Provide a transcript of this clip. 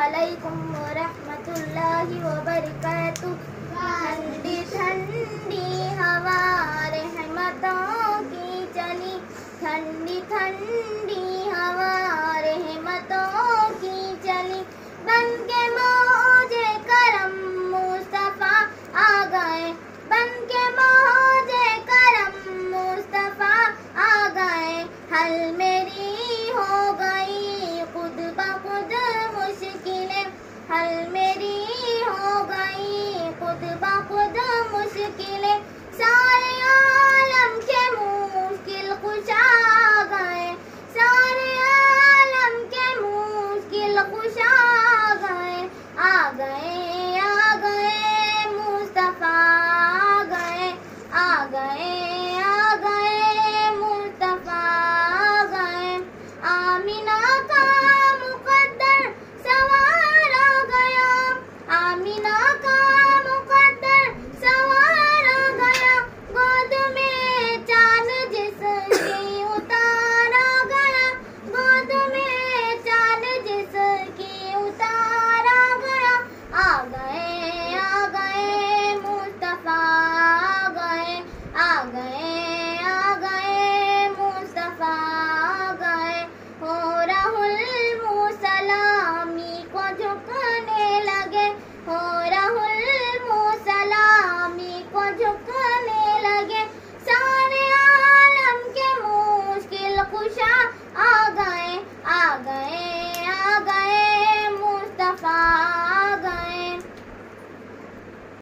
अलैकुम व रहमतुल्लाहि व बरकातुहू। ठंडी ठंडी हवा रहमतों की चली, ठंडी ठंडी हवा रहमतों की चली। बन के मौजे करम मुस्तफा आ गए, बन के मौजे करम मुस्तफा आ गए। हल मेरी हो गई खुद ब खुद मुश्किलें, हल मेरी हो गई खुद ब खुद मुश्किलें।